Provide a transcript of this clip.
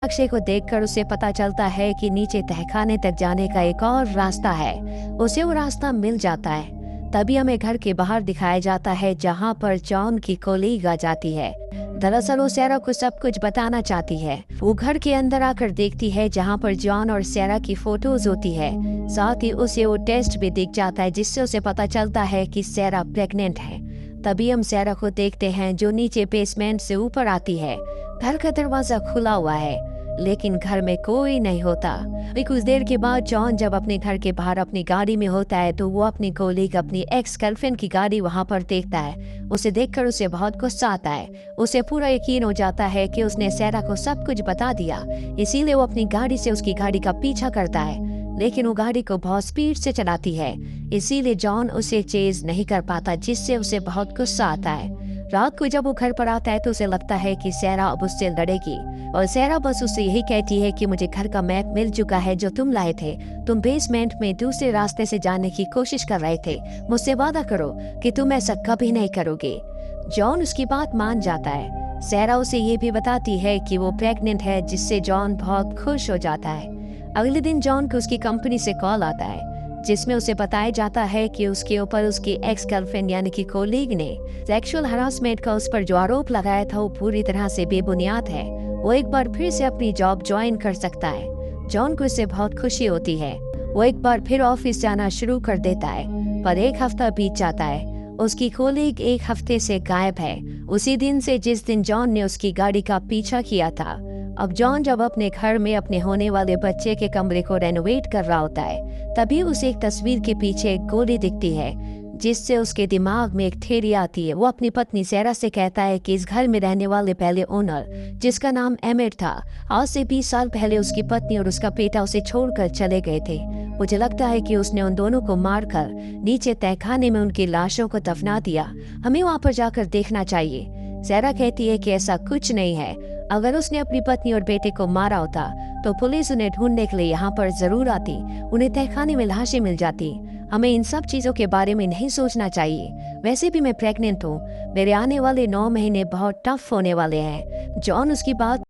अक्षय को देखकर उसे पता चलता है कि नीचे तहखाने तक जाने का एक और रास्ता है। उसे वो रास्ता मिल जाता है। तभी हमें घर के बाहर दिखाया जाता है जहाँ पर जॉन की कोलीग आ जाती है। दरअसल वो सैरा को सब कुछ बताना चाहती है। वो घर के अंदर आकर देखती है जहाँ पर जॉन और सैरा की फोटोज होती है। साथ ही उसे वो टेस्ट भी दिख जाता है जिससे उसे पता चलता है कि सैरा प्रेग्नेंट है। तभी हम सैरा को देखते हैं जो नीचे बेसमेंट से ऊपर आती है। घर का दरवाजा खुला हुआ है लेकिन घर में कोई नहीं होता। कुछ देर के बाद जॉन जब अपने घर के बाहर अपनी गाड़ी में होता है तो वो अपनी कोलीग अपनी एक्स गर्लफ्रेंड की गाड़ी वहाँ पर देखता है। उसे देखकर उसे बहुत गुस्सा आता है। उसे पूरा यकीन हो जाता है कि उसने सैरा को सब कुछ बता दिया, इसीलिए वो अपनी गाड़ी से उसकी गाड़ी का पीछा करता है। लेकिन वो गाड़ी को बहुत स्पीड से चलाती है, इसीलिए जॉन उसे चेज नहीं कर पाता, जिससे उसे बहुत गुस्सा आता है। रात को जब वो घर पर आता है तो उसे लगता है कि सैरा अब उससे लड़ेगी और सैरा बस उससे यही कहती है कि मुझे घर का मैप मिल चुका है जो तुम लाए थे। तुम बेसमेंट में दूसरे रास्ते से जाने की कोशिश कर रहे थे। मुझसे वादा करो कि तुम ऐसा कभी नहीं करोगे। जॉन उसकी बात मान जाता है। सैरा उसे ये भी बताती है कि वो प्रेग्नेंट है, जिससे जॉन बहुत खुश हो जाता है। अगले दिन जॉन को उसकी कंपनी से कॉल आता है जिसमें उसे बताया जाता है कि उसके ऊपर उसकी एक्स गर्लफ्रेंड यानी कि कोलीग ने सेक्सुअल हरासमेंट का उस पर जो आरोप लगाया था वो पूरी तरह से बेबुनियाद है। वो एक बार फिर से अपनी जॉब ज्वाइन कर सकता है। जॉन को इससे बहुत खुशी होती है। वो एक बार फिर ऑफिस जाना शुरू कर देता है। पर एक हफ्ता बीत जाता है। उसकी कोलीग एक हफ्ते से गायब है, उसी दिन से जिस दिन जॉन ने उसकी गाड़ी का पीछा किया था। अब जॉन जब अपने घर में अपने होने वाले बच्चे के कमरे को रेनोवेट कर रहा होता है तभी उसे एक तस्वीर के पीछे एक गोली दिखती है, जिससे उसके दिमाग में एक थ्योरी आती है। वो अपनी पत्नी सैरा से कहता है कि इस घर में रहने वाले पहले ओनर, जिसका नाम एमिट था, आज से 20 साल पहले उसकी पत्नी और उसका बेटा उसे छोड़कर चले गए थे। मुझे लगता है कि उसने उन दोनों को मारकर नीचे तहखाने में उनकी लाशों को दफना दिया। हमें वहाँ पर जाकर देखना चाहिए। सैरा कहती है कि ऐसा कुछ नहीं है। अगर उसने अपनी पत्नी और बेटे को मारा होता तो पुलिस उन्हें ढूंढने के लिए यहाँ पर जरूर आती, उन्हें तहखाने में लाशें मिल जाती। हमें इन सब चीजों के बारे में नहीं सोचना चाहिए। वैसे भी मैं प्रेग्नेंट हूँ, मेरे आने वाले 9 महीने बहुत टफ होने वाले हैं। जॉन उसकी बात